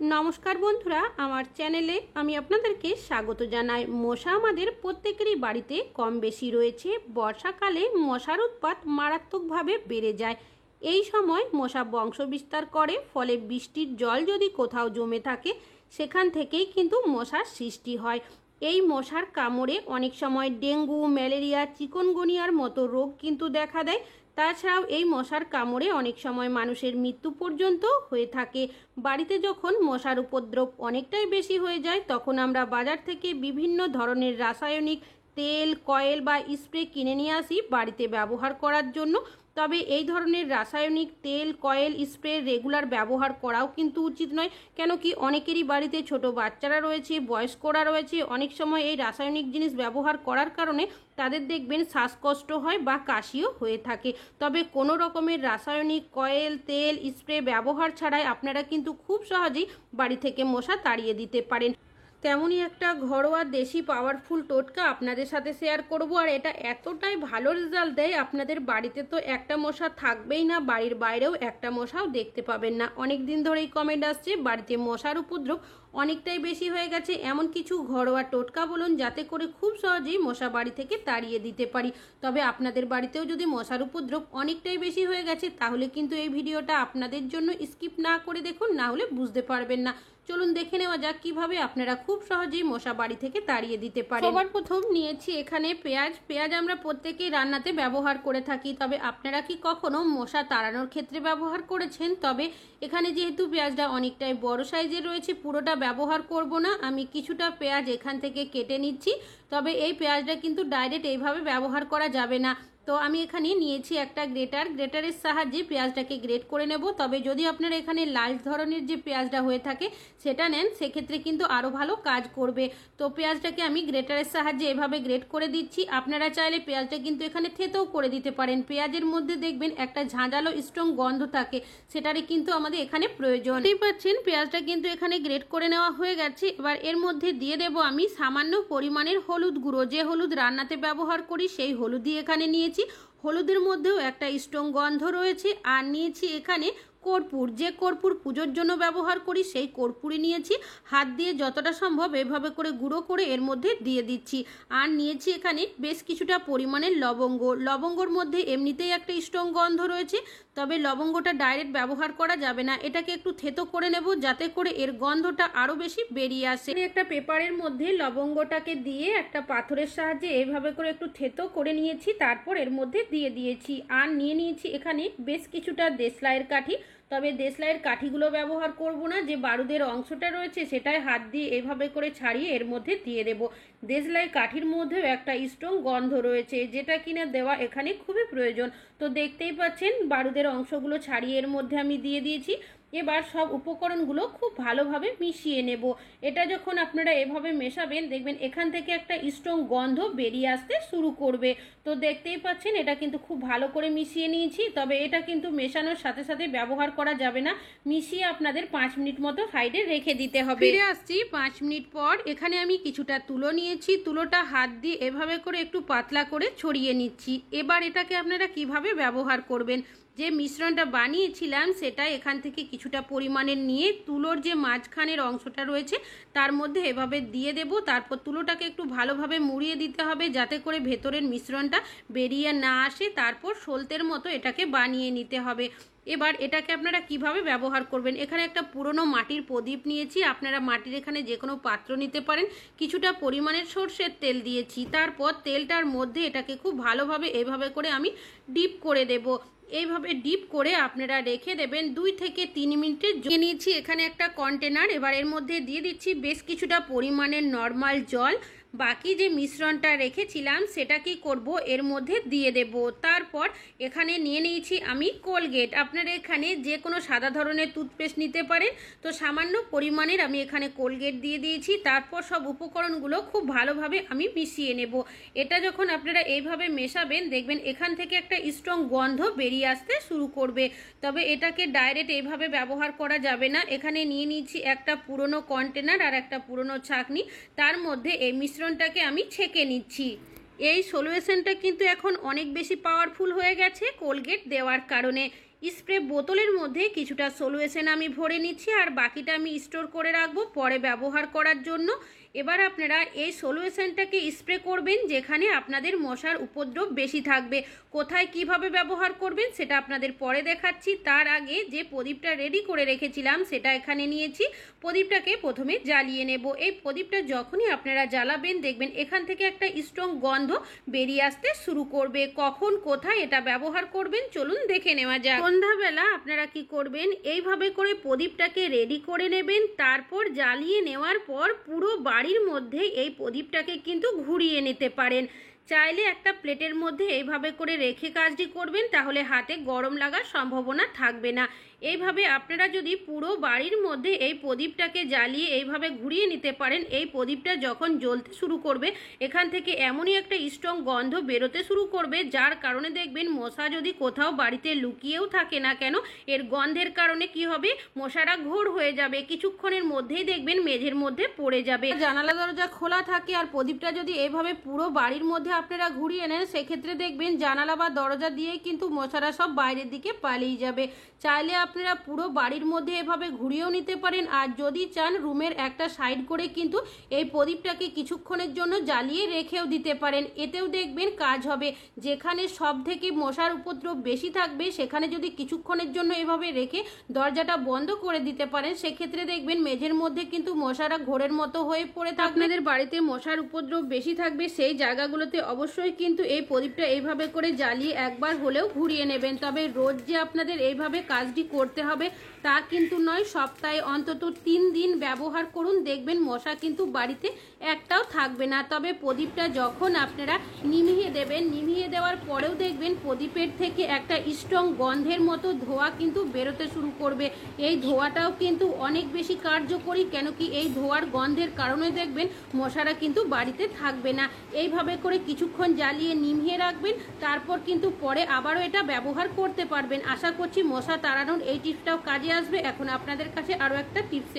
নমস্কার বন্ধুরা, আমার চ্যানেলে আমি আপনাদেরকে স্বাগত জানাই। মশা আমাদের প্রত্যেকেরই বাড়িতে কম বেশি রয়েছে। বর্ষাকালে মশার উৎপাত মারাত্মকভাবে বেড়ে যায়। এই সময় মশা বংশ বিস্তার করে, ফলে বৃষ্টির জল যদি কোথাও জমে থাকে সেখান থেকেই কিন্তু মশার সৃষ্টি হয়। এই মশার কামড়ে অনেক সময় ডেঙ্গু, ম্যালেরিয়া, চিকনগুনিয়ার মতো রোগ কিন্তু দেখা দেয়। তাছাড়াও এই মশার কামড়ে অনেক সময় মানুষের মৃত্যু পর্যন্ত হয়ে থাকে। বাড়িতে যখন মশার উপদ্রব অনেকটাই বেশি হয়ে যায়, তখন আমরা বাজার থেকে বিভিন্ন ধরনের রাসায়নিক তেল, কয়েল বা স্প্রে কিনে নিয়ে আসি বাড়িতে ব্যবহার করার জন্য। তবে এই ধরনের রাসায়নিক তেল, কয়েল, স্প্রে রেগুলার ব্যবহার করাও কিন্তু উচিত নয়। কেন কি অনেকেরই বাড়িতে ছোট বাচ্চারা রয়েছে, বয়স্করা রয়েছে। অনেক সময় এই রাসায়নিক জিনিস ব্যবহার করার কারণে তাদের দেখবেন শ্বাসকষ্ট হয় বা কাশিও হয়ে থাকে। তবে কোনো রকমের রাসায়নিক কয়েল, তেল, স্প্রে ব্যবহার ছাড়াই আপনারা কিন্তু খুব সহজেই বাড়ি থেকে মশা তাড়িয়ে দিতে পারেন। তেমনই একটা ঘরোয়া দেশি পাওয়ারফুল টোটকা আপনাদের সাথে শেয়ার করব। আর এটা এতটাই ভালো রেজাল্ট দেয়, আপনাদের বাড়িতে তো একটা মশা থাকবেই না, বাড়ির বাইরেও একটা মশাও দেখতে পাবেন না। অনেক দিন ধরেই কমেন্ট আসছে বাড়িতে মশার উপদ্রব অনেকটাই বেশি হয়ে গেছে, এমন কিছু ঘরোয়া টোটকা বলুন যাতে করে খুব সহজেই মশা বাড়ি থেকে তাড়িয়ে দিতে পারি। তবে আপনাদের বাড়িতেও যদি মশার উপদ্রব অনেকটাই বেশি হয়ে গেছে, তাহলে কিন্তু এই ভিডিওটা আপনাদের জন্য স্কিপ না করে দেখুন, না হলে বুঝতে পারবেন না। চলুন দেখে নেওয়া যাক কিভাবে আপনারা খুব সহজেই মশা বাড়ি থেকে তাড়িয়ে দিতে পারেন। সবার প্রথম নিয়েছি এখানে পেঁয়াজ। পেঁয়াজ আমরা প্রত্যেকেই রান্নাতে ব্যবহার করে থাকি, তবে আপনারা কি কখনো মশা তাড়ানোর ক্ষেত্রে ব্যবহার করেছেন? তবে এখানে যেহেতু পেঁয়াজটা অনেকটাই বড় সাইজের রয়েছে, পুরোটা ব্যবহার করব না। আমি কিছুটা পেঁয়াজ এখান থেকে কেটে নিচ্ছি। তবে এই পেঁয়াজটা কিন্তু ডাইরেক্ট এইভাবে ব্যবহার করা যাবে না। তো আমি এখানে নিয়েছি একটা গ্রেটারের সাহায্যে পেঁয়াজটাকে গ্রেট করে নেব। তবে যদি আপনারা এখানে লাল ধরনের যে পেঁয়াজটা হয়ে থাকে সেটা নেন, সেক্ষেত্রে কিন্তু আরও ভালো কাজ করবে। তো পেঁয়াজটাকে আমি গ্রেটারের সাহায্যে এভাবে গ্রেট করে দিচ্ছি। আপনারা চাইলে পেঁয়াজটা কিন্তু এখানে থেতেও করে দিতে পারেন। পেঁয়াজের মধ্যে দেখবেন একটা ঝাঁঝালো স্ট্রং গন্ধ থাকে, সেটারই কিন্তু আমাদের এখানে প্রয়োজন। দেখতেই পাচ্ছেন পেঁয়াজটা কিন্তু এখানে গ্রেট করে নেওয়া হয়ে গেছে। এবার এর মধ্যে দিয়ে দেব আমি সামান্য পরিমাণের হলুদ গুঁড়ো। যে হলুদ রান্নাতে ব্যবহার করি সেই হলুদই এখানে নিয়েছি। হলুদের মধ্যেও একটা স্ট্রং গন্ধ রয়েছে। আর নিয়েছি এখানে কর্পূর। যে কর্পূর পুজোর জন্য ব্যবহার করি সেই কর্পূরই নিয়েছি। হাত দিয়ে যতটা সম্ভব এভাবে করে গুঁড়ো করে এর মধ্যে দিয়ে দিচ্ছি। আর নিয়েছি এখানে বেশ কিছুটা পরিমাণের লবঙ্গ। লবঙ্গর মধ্যে এমনিতেই একটা স্ট্রং গন্ধ রয়েছে, তবে লবঙ্গটা ডাইরেক্ট ব্যবহার করা যাবে না। এটাকে একটু থেতো করে নেব যাতে করে এর গন্ধটা আরও বেশি বেরিয়ে আসে। একটা পেপারের মধ্যে লবঙ্গটাকে দিয়ে একটা পাথরের সাহায্যে এইভাবে করে একটু থেতো করে নিয়েছি, তারপর এর মধ্যে দিয়ে দিয়েছি। আর নিয়ে নিয়েছি এখানে বেশ কিছুটা দেশলাইয়ের কাঠি। তবে দেশলাইয়ের কাঠিগুলো ব্যবহার করব না, যে বারুদের অংশটা রয়েছে সেটাই হাত দিয়ে এভাবে করে ছাড়িয়ে এর মধ্যে দিয়ে দেব। দেশলাই কাঠির মধ্যেও একটা স্ট্রং গন্ধ রয়েছে, যেটা কিনা দেওয়া এখানে খুবই প্রয়োজন। তো দেখতেই পাচ্ছেন বারুদের অংশগুলো ছাড়িয়ে এর মধ্যে আমি দিয়ে দিয়েছি। এবার সব উপকরণগুলো খুব ভালোভাবে মিশিয়ে নেব। এটা যখন আপনারা এভাবে মেশাবেন দেখবেন এখান থেকে একটা স্ট্রং গন্ধ বেরিয়ে আসতে শুরু করবে। তো দেখতেই পাচ্ছেন এটা কিন্তু খুব ভালো করে মিশিয়ে নিয়েছি। তবে এটা কিন্তু মেশানোর সাথে সাথে ব্যবহার করা যাবে না, মিশিয়ে আপনাদের 5 মিনিট মতো সাইডে রেখে দিতে হবে। ফিরে আসছি 5 মিনিট পর। এখানে আমি কিছুটা তুলো নিয়েছি। তুলোটা হাত দিয়ে এভাবে করে একটু পাতলা করে ছড়িয়ে নিচ্ছি। এবার এটাকে আপনারা কিভাবে ব্যবহার করবেন, যে মিশ্রণটা বানিয়েছিলাম সেটা এখান থেকে কিছুটা পরিমাণে নিয়ে তুলোর যে মাঝখানের অংশটা রয়েছে তার মধ্যে এভাবে দিয়ে দেব। তারপর তুলোটাকে একটু ভালোভাবে মুড়িয়ে দিতে হবে যাতে করে ভেতরের মিশ্রণটা বেরিয়ে না আসে। তারপর সলতের মতো এটাকে বানিয়ে নিতে হবে। এবার এটাকে আপনারা কিভাবে ব্যবহার করবেন, এখানে একটা পুরনো মাটির প্রদীপ নিয়েছি। আপনারা মাটির এখানে যে কোনো পাত্র নিতে পারেন। কিছুটা পরিমাণের সর্ষের তেল দিয়েছি। তারপর তেলটার মধ্যে এটাকে খুব ভালোভাবে এভাবে করে আমি ডিপ করে দেব। এইভাবে ডিপ করে আপনারা রেখে দেবেন 2 থেকে 3 মিনিটের জন্য। নিয়েছি এখানে একটা কন্টেনার। এবার এর মধ্যে দিয়ে দিচ্ছি বেশ কিছুটা পরিমাণের নর্মাল জল। বাকি যে মিশ্রণটা রেখেছিলাম সেটা কি করব, এর মধ্যে দিয়ে দেব। তারপর এখানে নিয়ে নিয়েছি আমি কোলগেট। আপনারা এখানে যে কোনো সাদা ধরনের টুথপেস্ট নিতে পারেন। তো সামান্য পরিমাণের আমি এখানে কোলগেট দিয়ে দিয়েছি। তারপর সব উপকরণগুলো খুব ভালোভাবে আমি মিশিয়ে নেব। এটা যখন আপনারা এইভাবে মেশাবেন দেখবেন এখান থেকে একটা স্ট্রং গন্ধ বেরিয়ে আসতে শুরু করবে। তবে এটাকে ডাইরেক্ট এইভাবে ব্যবহার করা যাবে না। এখানে নিয়ে নিচ্ছি একটা পুরনো কন্টেনার আর একটা পুরনো ছাঁকনি। তার মধ্যে এই মিশ্রণটাকে আমি ছেঁকে নিচ্ছি। এই সলিউশনটা কিন্তু এখন অনেক বেশি পাওয়ারফুল হয়ে গেছে কোলগেট দেওয়ার কারণে। স্প্রে বোতলের মধ্যে কিছুটা সলিউশন আমি ভরে নিচ্ছি আর বাকিটা আমি স্টোর করে রাখবো পরে ব্যবহার করার জন্য। এবার আপনারা এই সলিউশনটাকে স্প্রে করবেন যেখানে আপনাদের মশার উপদ্রব বেশি থাকবে। কোথায় কিভাবে ব্যবহার করবেন সেটা আপনাদের পরে দেখাচ্ছি। তার আগে যে প্রদীপটা রেডি করে রেখেছিলাম সেটা এখানে নিয়েছি। প্রদীপটাকে প্রথমে জ্বালিয়ে নেব। এই প্রদীপটা যখনই আপনারা জ্বালাবেন দেখবেন এখান থেকে একটা স্ট্রং গন্ধ বেরিয়ে আসতে শুরু করবে। কখন কোথায় এটা ব্যবহার করবেন চলুন দেখে নেওয়া যাক। সন্ধ্যাবেলা আপনারা কি করবেন, এইভাবে করে প্রদীপটাকে রেডি করে নেবেন। তারপর জ্বালিয়ে নেওয়ার পর পুরো বাড়ির মধ্যে এই প্রদীপটাকে কিন্তু ঘুরিয়ে নিতে পারেন। চাইলে একটা প্লেটের মধ্যে এইভাবে করে রেখে কাজটি করবেন, তাহলে হাতে গরম লাগার সম্ভাবনা থাকবে না। এইভাবে আপনারা যদি পুরো বাড়ির মধ্যে এই প্রদীপটাকে জ্বালিয়ে এইভাবে ঘুরিয়ে নিতে পারেন, এই প্রদীপটা যখন জ্বলতে শুরু করবে এখান থেকে এমনই একটা স্ট্রং গন্ধ বেরোতে শুরু করবে, যার কারণে দেখবেন মশা যদি কোথাও বাড়িতে লুকিয়েও থাকে না কেন, এর গন্ধের কারণে কি হবে, মশারা ঘোর হয়ে যাবে। কিছুক্ষণের মধ্যেই দেখবেন মেঝের মধ্যে পড়ে যাবে। জানালা দরজা খোলা থাকে আর প্রদীপটা যদি এইভাবে পুরো বাড়ির মধ্যে আপনারা ঘুরিয়ে নেন, সেক্ষেত্রে দেখবেন জানালা বা দরজা দিয়েই কিন্তু মশারা সব বাইরের দিকে পালিয়ে যাবে। চাইলে আপনারা পুরো বাড়ির মধ্যে এভাবে ঘুরিয়েও নিতে পারেন, আর যদি চান রুমের একটা সাইড করে কিন্তু এই প্রদীপটাকে কিছুক্ষণের জন্য জ্বালিয়ে রেখেও দিতে পারেন। এতেও দেখবেন কাজ হবে। যেখানে সব থেকে মশার উপদ্রব বেশি থাকবে সেখানে যদি কিছুক্ষণের জন্য এভাবে রেখে দরজাটা বন্ধ করে দিতে পারেন, সেক্ষেত্রে দেখবেন মেঝের মধ্যে কিন্তু মশারা ঘোরের মতো হয়ে পড়ে থাকবে। আপনাদের বাড়িতে মশার উপদ্রব বেশি থাকবে সেই জায়গাগুলোতে অবশ্যই কিন্তু এই প্রদীপটা এইভাবে করে জ্বালিয়ে একবার হলেও ঘুরিয়ে নেবেন। তবে রোজ যে আপনাদের এইভাবে কাজটি করতে হবে তা কিন্তু নয়, সপ্তাহে অন্তত 3 দিন ব্যবহার করুন, দেখবেন মশা কিন্তু বাড়িতে একটাও থাকবে না। তবে প্রদীপটা যখন আপনারা নিভিয়ে দেবেন, নিভিয়ে দেওয়ার পরেও দেখবেন প্রদীপের থেকে একটা স্ট্রং গন্ধের মতো ধোঁয়া কিন্তু বেরোতে শুরু করবে। এই ধোঁয়াটাও কিন্তু অনেক বেশি কার্যকরী, কেন কি এই ধোঁয়ার গন্ধের কারণে দেখবেন মশারা কিন্তু বাড়িতে থাকবে না। এইভাবে করে কিছুক্ষণ জ্বালিয়ে নিভিয়ে রাখবেন, তারপর কিন্তু পরে আবারও এটা ব্যবহার করতে পারবেন। আশা করছি মশা তাড়ানোর এই টিপসটাও কাজে আসবে। এখন আপনাদের কাছে আরো একটা টিপস,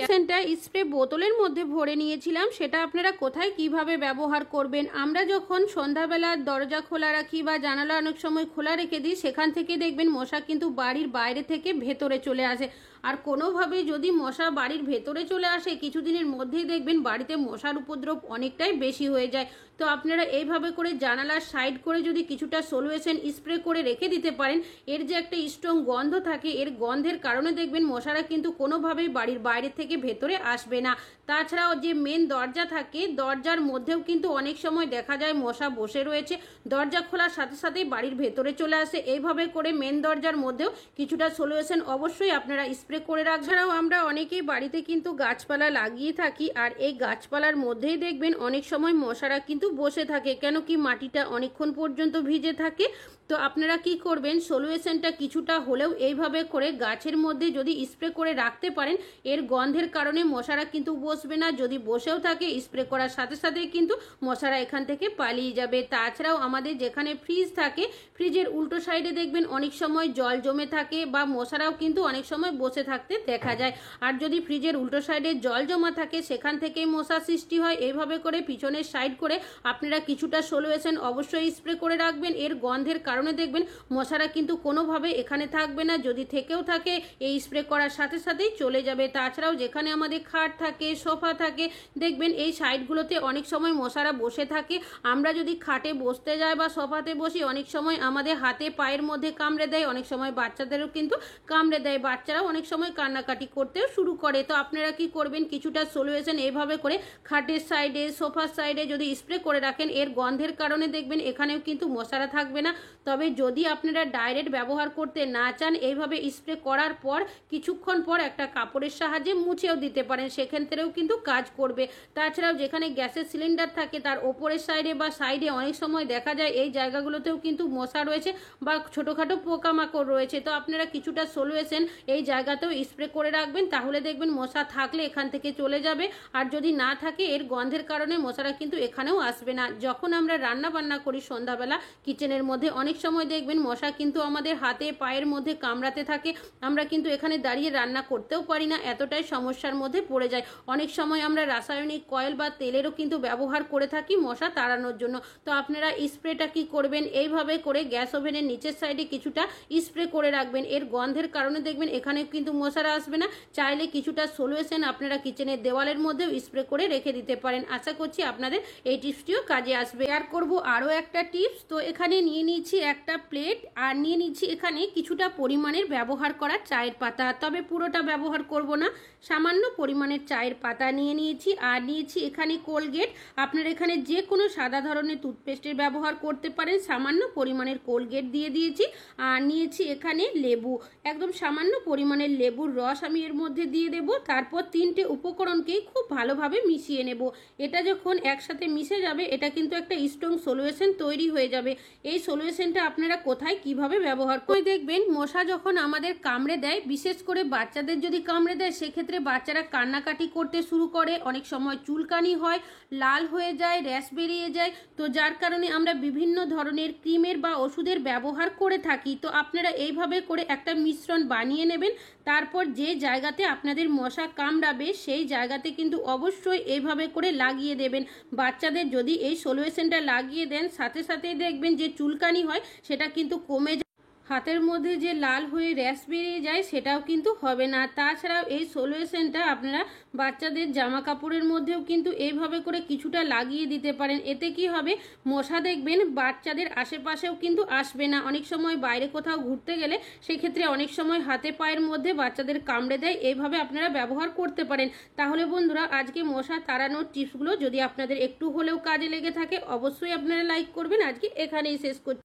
স্প্রে বোতলের মধ্যে ভরে নিয়েছিলাম, সেটা আপনারা কোথায় কিভাবে ব্যবহার করবেন। আমরা যখন সন্ধ্যাবেলা দরজা খোলা রাখি বা জানালা অনেক সময় খোলা রেখে দিই, সেখান থেকে দেখবেন মশা কিন্তু বাড়ির বাইরে থেকে ভেতরে চলে আসে। আর কোনোভাবে যদি মশা বাড়ির ভেতরে চলে আসে, কিছুদিনের মধ্যেই দেখবেন বাড়িতে মশার উপদ্রব অনেকটাই বেশি হয়ে যায়। তো আপনারা এইভাবে করে জানালার সাইড করে যদি কিছুটা সলিউশন স্প্রে করে রেখে দিতে পারেন, এর যে একটা স্ট্রং গন্ধ থাকে, এর গন্ধের কারণে দেখবেন মশারা কিন্তু কোনোভাবেই বাড়ির বাইরে থেকে ভেতরে আসবে না। তাছাড়াও যে মেন দরজা থাকে, দরজার মধ্যেও কিন্তু অনেক সময় দেখা যায় মশা বসে রয়েছে, দরজা খোলার সাথে সাথেই বাড়ির ভেতরে চলে আসে। এইভাবে করে মেন দরজার মধ্যেও কিছুটা সলিউশন অবশ্যই আপনারা স্প্রে করে রাখবেন। ছাড়াও আমরা অনেকেই বাড়িতে কিন্তু গাছপালা লাগিয়ে থাকি, আর এই গাছপালার মধ্যেই দেখবেন অনেক সময় মশারা কিন্তু বসে থাকে, কেন কি মাটিটা অনেকক্ষণ পর্যন্ত ভিজে থাকে। তো আপনারা কি করবেন, সলিউশনটা কিছুটা হলেও এইভাবে করে গাছের মধ্যে যদি স্প্রে করে রাখতে পারেন, এর গন্ধের কারণে মশারা কিন্তু বসবে না। যদি বসেও থাকে, স্প্রে করার সাথে সাথেই কিন্তু মশারা এখান থেকে পালিয়ে যাবে। তাছাড়াও আমাদের যেখানে ফ্রিজ থাকে, ফ্রিজের উল্টো সাইডে দেখবেন অনেক সময় জল জমে থাকে বা মশারাও কিন্তু অনেক সময় বসে থাকতে দেখা যায়। আর যদি ফ্রিজের উল্টো সাইডে জল জমা থাকে, সেখান থেকেই মশা সৃষ্টি হয়। এইভাবে করে পিছনের সাইড করে আপনারা কিছুটা সলিউশন অবশ্যই স্প্রে করে রাখবেন। এর গন্ধের কারণে দেখবেন মশারা কিন্তু কোনোভাবে এখানে থাকবে না, যদি থেকেও থাকে এই স্প্রে করার সাথে সাথেই চলে যাবে। তাছাড়াও যেখানে আমাদের খাট থাকে, সোফা থাকে, দেখবেন এই সাইডগুলোতে অনেক সময় মশারা বসে থাকে। আমরা যদি খাটে বসতে যাই বা সোফাতে বসি, অনেক সময় আমাদের হাতে পায়ের মধ্যে কামড়ে দেয়, অনেক সময় বাচ্চাদেরও কিন্তু কামড়ে দেয়, বাচ্চারাও অনেক সময় কান্নাকাটি করতেও শুরু করে। তো আপনারা কি করবেন, কিছুটা সলিউশন এইভাবে করে খাটের সাইডে, সোফার সাইডে যদি স্প্রে করে রাখেন, এর গন্ধের কারণে দেখবেন এখানেও কিন্তু মশারা থাকবে না। তবে যদি আপনারা ডাইরেক্ট ব্যবহার করতে না চান, এইভাবে স্প্রে করার পর কিছুক্ষণ পর একটা কাপড়ের সাহায্যে মুছেও দিতে পারেন, সেক্ষেত্রেও কিন্তু কাজ করবে। তাছাড়াও যেখানে গ্যাসের সিলিন্ডার থাকে তার ওপরের সাইডে বা সাইডে অনেক সময় দেখা যায় এই জায়গাগুলোতেও কিন্তু মশা রয়েছে বা ছোটোখাটো পোকামাকড় রয়েছে। তো আপনারা কিছুটা সলিউশন এই জায়গাতেও স্প্রে করে রাখবেন, তাহলে দেখবেন মশা থাকলে এখান থেকে চলে যাবে, আর যদি না থাকে এর গন্ধের কারণে মশারা কিন্তু এখানেও আসবে না। যখন আমরা রান্না বান্না করি সন্ধ্যাবেলা, কিচেনের মধ্যে অনেক অনেক সময় দেখবেন মশা কিন্তু আমাদের হাতে পায়ের মধ্যে কামড়াতে থাকে, আমরা কিন্তু এখানে দাঁড়িয়ে রান্না করতেও পারি না, এতটাই সমস্যার মধ্যে পড়ে যায়। অনেক সময় আমরা রাসায়নিক কয়েল বা তেলেরও কিন্তু ব্যবহার করে থাকি মশা তাড়ানোর জন্য। তো আপনারা স্প্রেটা কি করবেন, এইভাবে করে গ্যাস ওভেনের নিচের সাইডে কিছুটা স্প্রে করে রাখবেন। এর গন্ধের কারণে দেখবেন এখানে কিন্তু মশারা আসবে না। চাইলে কিছুটা সলিউশন আপনারা কিচেনের দেওয়ালের মধ্যেও স্প্রে করে রেখে দিতে পারেন। আশা করছি আপনাদের এই টিপসটিও কাজে আসবে। শেয়ার করব আরও একটা টিপস। তো এখানে নিয়ে নিয়েছি একটা প্লেট, আর নিয়ে নিচ্ছি এখানে কিছুটা পরিমাণের ব্যবহার করা চায়ের পাতা, তবে পুরোটা ব্যবহার করব না, সামান্য পরিমাণের চায়ের পাতা নিয়ে নিয়েছি। আর নিয়েছি এখানে কোলগেট, আপনারা এখানে যে কোনো সাদা ধরনের টুথপেস্টের ব্যবহার করতে পারেন, সামান্য পরিমাণের কোলগেট দিয়ে দিয়েছি। আর নিয়েছি এখানে লেবু, একদম সামান্য পরিমাণের লেবুর রস আমি এর মধ্যে দিয়ে দেব। তারপর তিনটে উপকরণকেই খুব ভালোভাবে মিশিয়ে নেব। এটা যখন একসাথে মিশে যাবে এটা কিন্তু একটা স্ট্রং সলিউশন তৈরি হয়ে যাবে। এই সলিউশনটা আপনারা কোথায় কিভাবে ব্যবহার করে দেখবেন, মশা যখন আমাদের কামড়ে দেয়, বিশেষ করে বাচ্চাদের যদি কামড়ে দেয় সেক্ষেত্রে বাচ্চারা কান্নাকাটি করতে শুরু করে, অনেক সময় চুলকানি হয়, লাল হয়ে যায়, র্যাশ বেরিয়ে যায়। তো যার কারণে আমরা বিভিন্ন ধরনের ক্রিমের বা ওষুধের ব্যবহার করে থাকি। তো আপনারা এইভাবে করে একটা মিশ্রণ বানিয়ে নেবেন, তারপর যে জায়গাতে আপনাদের মশা কামড়াবে সেই জায়গাতে কিন্তু অবশ্যই এইভাবে করে লাগিয়ে দেবেন। বাচ্চাদের যদি এই সলিউশনটা লাগিয়ে দেন সাথে সাথেই দেখবেন যে চুলকানি হয় সেটা কিন্তু কমে যায়, হাতের মধ্যে যে লাল হয়ে র্যাশ বেরিয়ে যায় সেটাও কিন্তু হবে না। তাছাড়াও এই সলিউশনটা আপনারা বাচ্চাদের জামা কাপড়ের মধ্যেও কিন্তু এইভাবে করে কিছুটা লাগিয়ে দিতে পারেন। এতে কি হবে, মশা দেখবেন বাচ্চাদের আশেপাশেও কিন্তু আসবে না। অনেক সময় বাইরে কোথাও ঘুরতে গেলে সেক্ষেত্রে অনেক সময় হাতে পায়ের মধ্যে বাচ্চাদের কামড়ে দেয়, এইভাবে আপনারা ব্যবহার করতে পারেন। তাহলে বন্ধুরা আজকে মশা তাড়ানোর টিপসগুলো যদি আপনাদের একটু হলেও কাজে লেগে থাকে অবশ্যই আপনারা লাইক করবেন। আজকে এখানেই শেষ করছি।